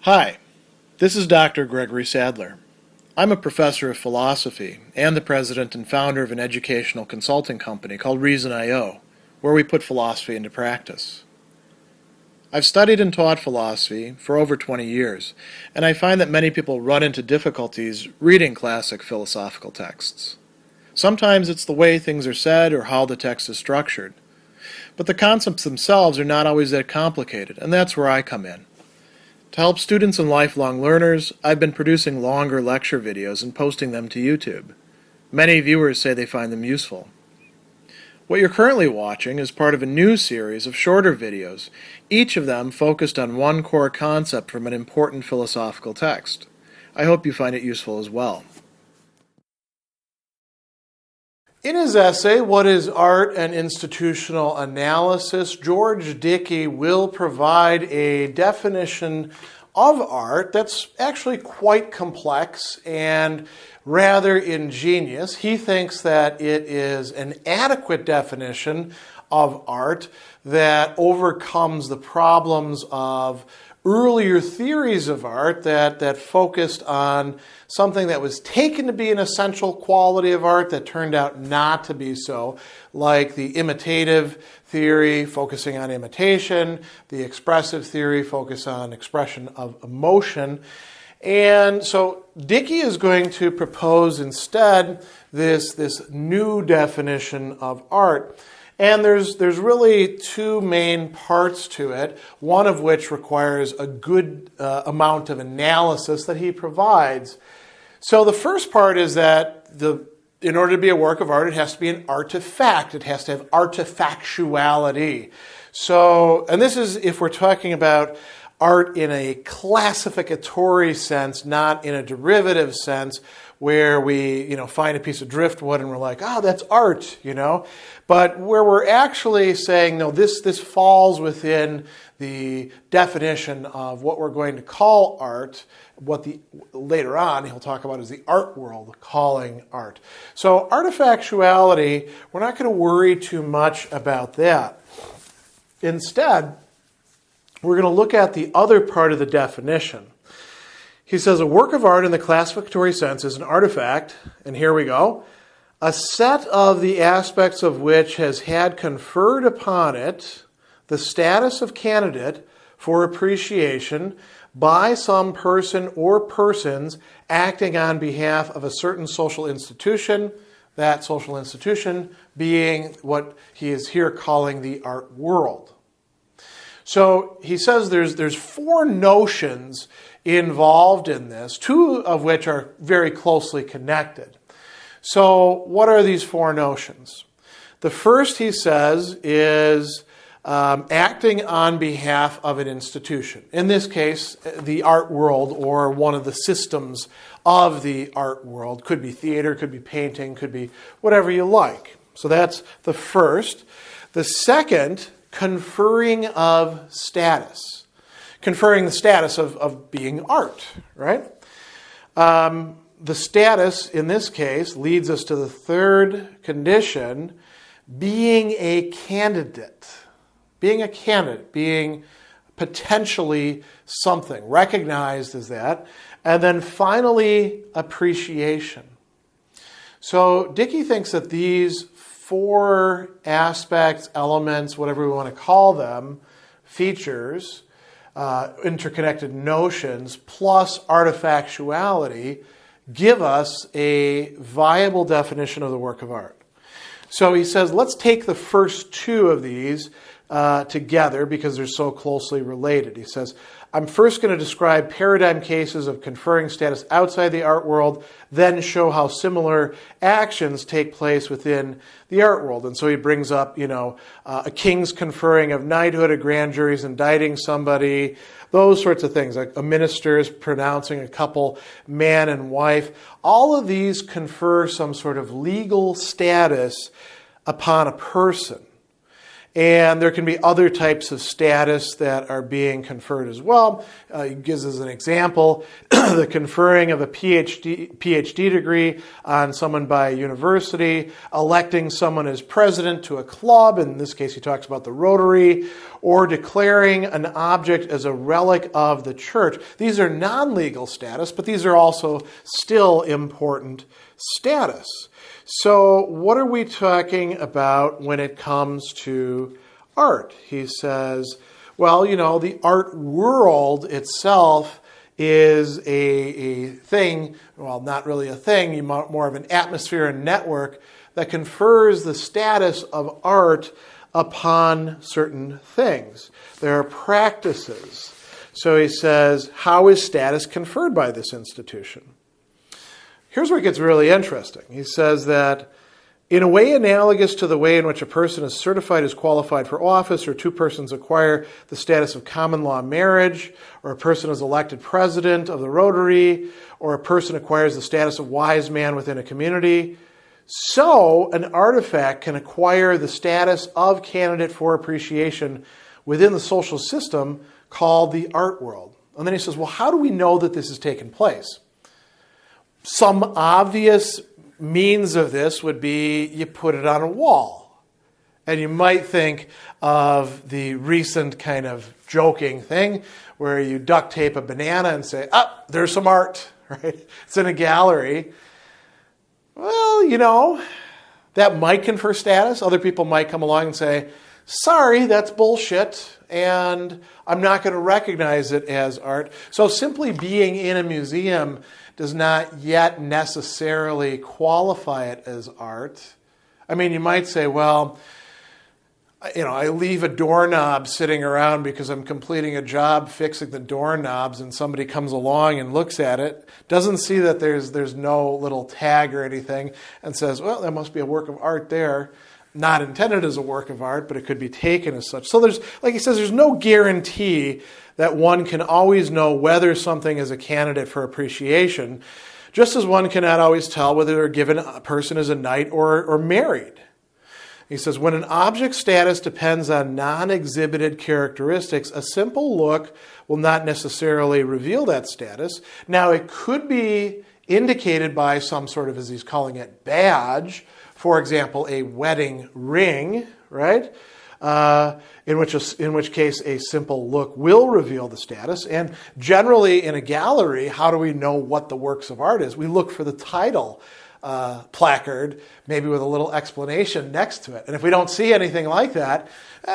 Hi, this is Dr. Gregory Sadler. I'm a professor of philosophy and the president and founder of an educational consulting company called Reason.io, where we put philosophy into practice. I've studied and taught philosophy for over 20 years, and I find that many people run into difficulties reading classic philosophical texts. Sometimes it's the way things are said or how the text is structured. But the concepts themselves are not always that complicated, and that's where I come in. To help students and lifelong learners, I've been producing longer lecture videos and posting them to YouTube. Many viewers say they find them useful. What you're currently watching is part of a new series of shorter videos, each of them focused on one core concept from an important philosophical text. I hope you find it useful as well. In his essay, What is Art and Institutional Analysis?, George Dickie will provide a definition of art that's actually quite complex and rather ingenious. He thinks that it is an adequate definition of art that overcomes the problems of earlier theories of art that focused on something that was taken to be an essential quality of art that turned out not to be so, like the imitative theory focusing on imitation, the expressive theory focused on expression of emotion. And so Dickie is going to propose instead this new definition of art. And there's really two main parts to it, one of which requires a good amount of analysis that he provides. So the first part is that in order to be a work of art, it has to be an artifact. It has to have artifactuality. So, and this is if we're talking about art in a classificatory sense, not in a derivative sense, where we, find a piece of driftwood and we're like, oh, that's art, But where we're actually saying, no, this falls within the definition of what we're going to call art, later on he'll talk about is the art world calling art. So artifactuality, we're not going to worry too much about that. Instead, we're going to look at the other part of the definition. He says a work of art in the classificatory sense is an artifact, and here we go, a set of the aspects of which has had conferred upon it the status of candidate for appreciation by some person or persons acting on behalf of a certain social institution, that social institution being what he is here calling the art world. So he says there's four notions involved in this, two of which are very closely connected. So what are these four notions? The first, he says, is acting on behalf of an institution. In this case, the art world or one of the systems of the art world. Could be theater, could be painting, could be whatever you like. So that's the first. The second, conferring of status. Conferring the status of being art, right? The status, in this case, leads us to the third condition, being a candidate. Being a candidate, being potentially something, recognized as that. And then finally, appreciation. So Dickie thinks that these four aspects, elements, whatever we want to call them, features, interconnected notions, plus artifactuality, give us a viable definition of the work of art. So he says, let's take the first two of these together because they're so closely related. He says, I'm first going to describe paradigm cases of conferring status outside the art world, then show how similar actions take place within the art world. And so he brings up, a king's conferring of knighthood, a grand jury's indicting somebody, those sorts of things, like a minister's pronouncing a couple man and wife. All of these confer some sort of legal status upon a person. And there can be other types of status that are being conferred as well. He gives us an example, the conferring of a PhD degree on someone by a university, electing someone as president to a club, in this case he talks about the Rotary, or declaring an object as a relic of the church. These are non-legal status, but these are also still important status. So what are we talking about when it comes to art? He says, well, the art world itself is a thing, well, not really a thing, more of an atmosphere and network that confers the status of art upon certain things. There are practices. So he says, how is status conferred by this institution? Here's where it gets really interesting. He says that in a way analogous to the way in which a person is certified as qualified for office, or two persons acquire the status of common law marriage, or a person is elected president of the Rotary, or a person acquires the status of wise man within a community, so an artifact can acquire the status of candidate for appreciation within the social system called the art world. And then he says, well, how do we know that this has taken place? Some obvious means of this would be you put it on a wall. And you might think of the recent kind of joking thing where you duct tape a banana and say, there's some art, right? It's in a gallery. Well, that might confer status. Other people might come along and say, sorry, that's bullshit, and I'm not going to recognize it as art. So simply being in a museum does not yet necessarily qualify it as art. I mean, you might say, well, I leave a doorknob sitting around because I'm completing a job fixing the doorknobs, and somebody comes along and looks at it, doesn't see that there's no little tag or anything, and says, well, there must be a work of art there. Not intended as a work of art, but it could be taken as such. So like he says, there's no guarantee that one can always know whether something is a candidate for appreciation, just as one cannot always tell whether a given person is a knight or married. He says, when an object's status depends on non-exhibited characteristics, a simple look will not necessarily reveal that status. Now, it could be indicated by some sort of, as he's calling it, badge. For example, a wedding ring, right? In which case a simple look will reveal the status. And generally in a gallery, how do we know what the works of art is? We look for the title placard, maybe with a little explanation next to it. And if we don't see anything like that,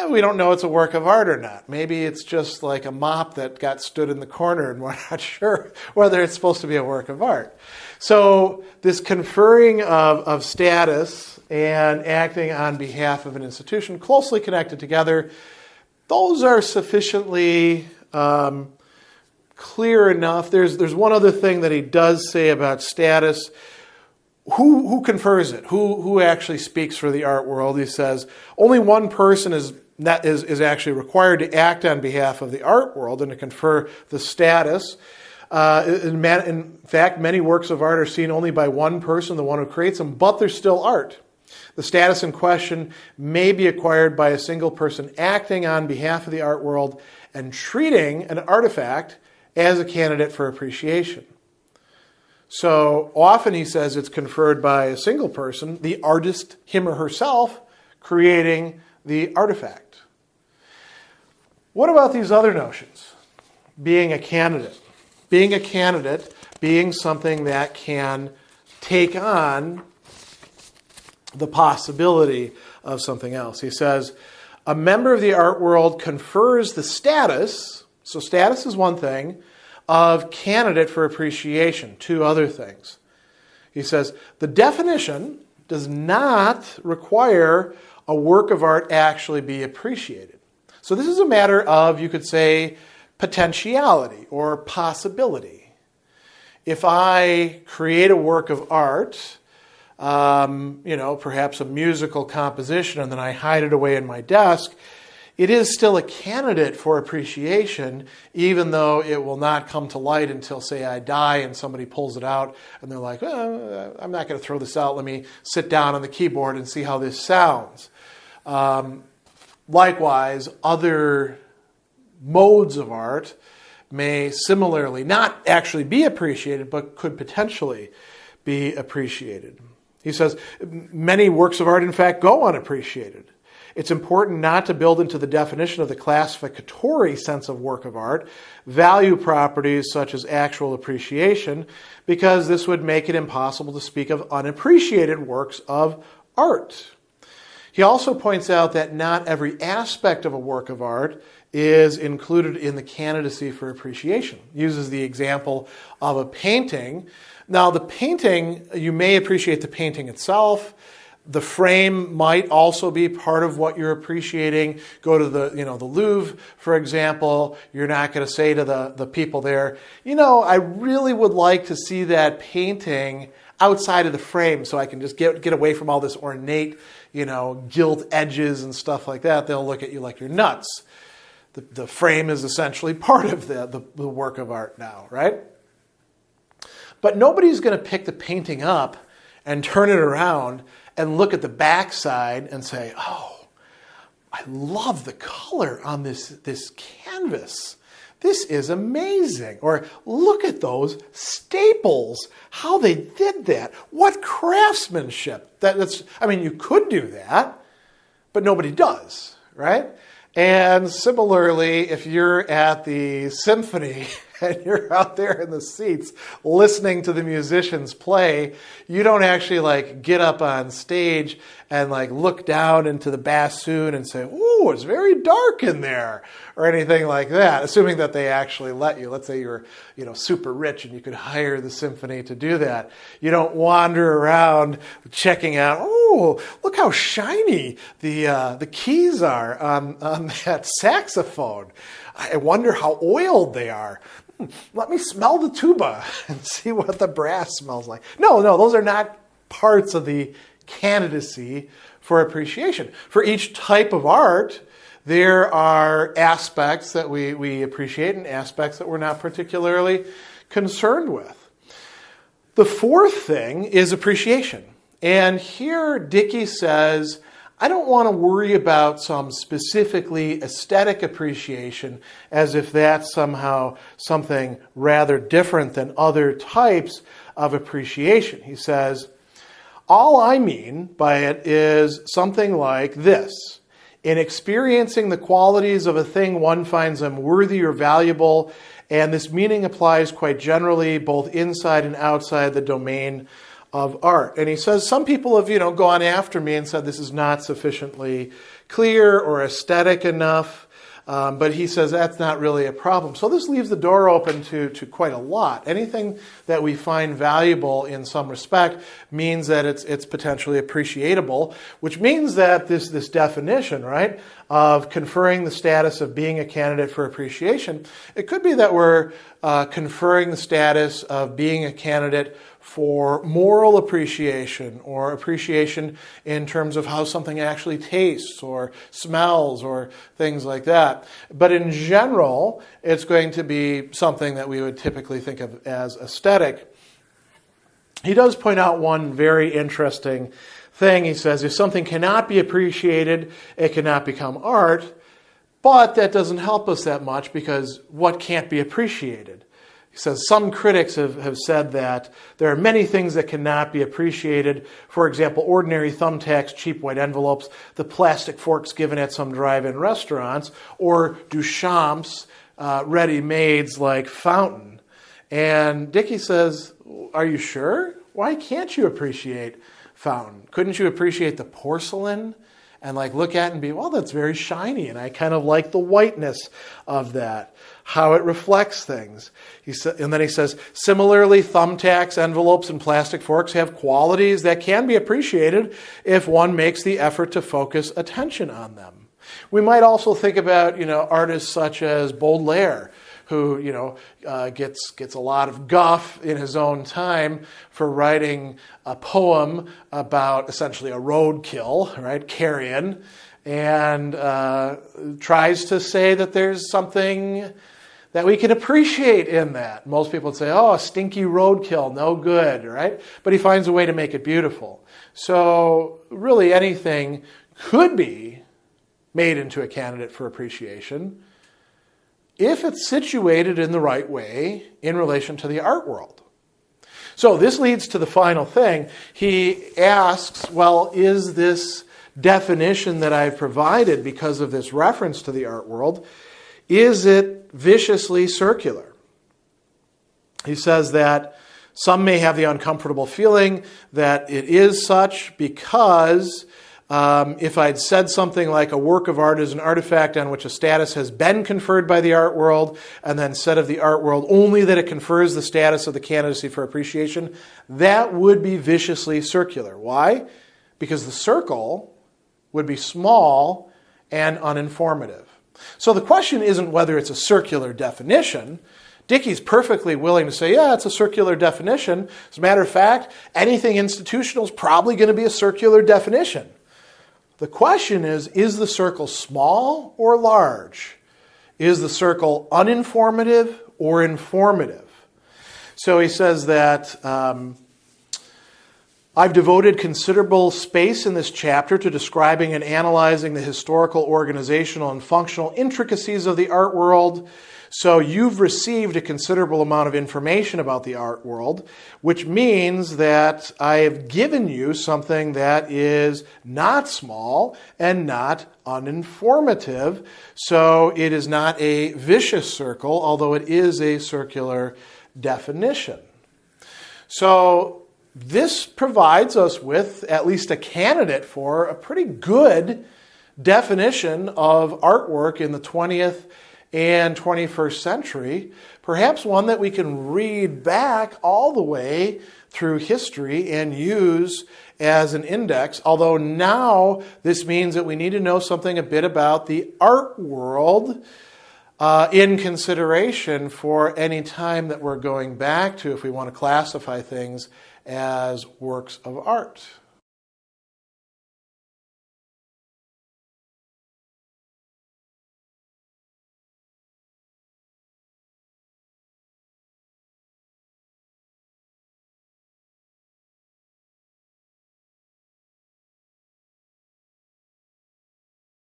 we don't know it's a work of art or not. Maybe it's just like a mop that got stood in the corner and we're not sure whether it's supposed to be a work of art. So this conferring of status and acting on behalf of an institution closely connected together, those are sufficiently clear enough. There's one other thing that he does say about status. Who confers it? Who actually speaks for the art world? He says only one person is actually required to act on behalf of the art world and to confer the status. In fact, many works of art are seen only by one person, the one who creates them, but they're still art. The status in question may be acquired by a single person acting on behalf of the art world and treating an artifact as a candidate for appreciation. So often he says it's conferred by a single person, the artist, him or herself, creating the artifact. What about these other notions? Being a candidate. Being a candidate, being something that can take on the possibility of something else. He says, a member of the art world confers the status, so status is one thing, of candidate for appreciation, two other things. He says, the definition does not require a work of art actually be appreciated. So this is a matter of, you could say, potentiality or possibility. If I create a work of art, perhaps a musical composition, and then I hide it away in my desk, it is still a candidate for appreciation, even though it will not come to light until, say, I die and somebody pulls it out and they're like, I'm not going to throw this out. Let me sit down on the keyboard and see how this sounds. Likewise, other modes of art may similarly not actually be appreciated, but could potentially be appreciated. He says, many works of art, in fact, go unappreciated. It's important not to build into the definition of the classificatory sense of work of art value properties such as actual appreciation, because this would make it impossible to speak of unappreciated works of art. He also points out that not every aspect of a work of art is included in the candidacy for appreciation. He uses the example of a painting. Now, the painting, you may appreciate the painting itself. The frame might also be part of what you're appreciating. Go to the Louvre, for example. You're not going to say to the people there, I really would like to see that painting outside of the frame so I can just get away from all this ornate, gilt edges and stuff like that. They'll look at you like you're nuts. The frame is essentially part of the work of art now, right? But nobody's going to pick the painting up and turn it around and look at the backside and say, oh, I love the color on this canvas. This is amazing. Or look at those staples, how they did that. What craftsmanship. You could do that, but nobody does, right? And similarly, if you're at the symphony and you're out there in the seats listening to the musicians play, you don't actually get up on stage and look down into the bassoon and say, "Ooh, it's very dark in there," or anything like that, assuming that they actually let you. Let's say you're super rich and you could hire the symphony to do that. You don't wander around checking out, "Oh, look how shiny the keys are on that saxophone. I wonder how oiled they are. Let me smell the tuba and see what the brass smells like." No, those are not parts of the candidacy for appreciation. For each type of art, there are aspects that we appreciate and aspects that we're not particularly concerned with. The fourth thing is appreciation. And here Dickie says, I don't want to worry about some specifically aesthetic appreciation as if that's somehow something rather different than other types of appreciation. He says, all I mean by it is something like this. In experiencing the qualities of a thing, one finds them worthy or valuable, and this meaning applies quite generally both inside and outside the domain of art. And he says, some people have, gone after me and said this is not sufficiently clear or aesthetic enough. But he says that's not really a problem. So this leaves the door open to quite a lot. Anything that we find valuable in some respect means that it's potentially appreciatable, which means that this definition, right, of conferring the status of being a candidate for appreciation, it could be that we're conferring the status of being a candidate for moral appreciation or appreciation in terms of how something actually tastes or smells or things like that. But in general, it's going to be something that we would typically think of as aesthetic. He does point out one very interesting thing. He says, if something cannot be appreciated, it cannot become art, but that doesn't help us that much because what can't be appreciated? He says some critics have said that there are many things that cannot be appreciated. For example, ordinary thumbtacks, cheap white envelopes, the plastic forks given at some drive-in restaurants, or Duchamp's ready-mades like Fountain. And Dickie says, are you sure? Why can't you appreciate Fountain? Couldn't you appreciate the porcelain? And look at it and be, well, that's very shiny, and I kind of like the whiteness of that, how it reflects things. And then he says, similarly, thumbtacks, envelopes, and plastic forks have qualities that can be appreciated if one makes the effort to focus attention on them. We might also think about, artists such as Baudelaire, who, gets a lot of guff in his own time for writing a poem about essentially a roadkill, right, carrion, and tries to say that there's something that we can appreciate in that. Most people would say, oh, a stinky roadkill, no good, right? But he finds a way to make it beautiful. So really anything could be made into a candidate for appreciation if it's situated in the right way in relation to the art world. So this leads to the final thing. He asks, well, is this definition that I've provided because of this reference to the art world, is it viciously circular? He says that some may have the uncomfortable feeling that it is such because if I'd said something like a work of art is an artifact on which a status has been conferred by the art world, and then said of the art world only that it confers the status of the candidacy for appreciation, that would be viciously circular. Why? Because the circle would be small and uninformative. So the question isn't whether it's a circular definition. Dickie's perfectly willing to say, yeah, it's a circular definition. As a matter of fact, anything institutional is probably going to be a circular definition. The question is the circle small or large? Is the circle uninformative or informative? So he says that I've devoted considerable space in this chapter to describing and analyzing the historical, organizational, and functional intricacies of the art world. So you've received a considerable amount of information about the art world, which means that I have given you something that is not small and not uninformative. So it is not a vicious circle, although it is a circular definition. So this provides us with at least a candidate for a pretty good definition of artwork in the 20th and 21st century, perhaps one that we can read back all the way through history and use as an index, although now this means that we need to know something a bit about the art world in consideration for any time that we're going back to if we want to classify things as works of art.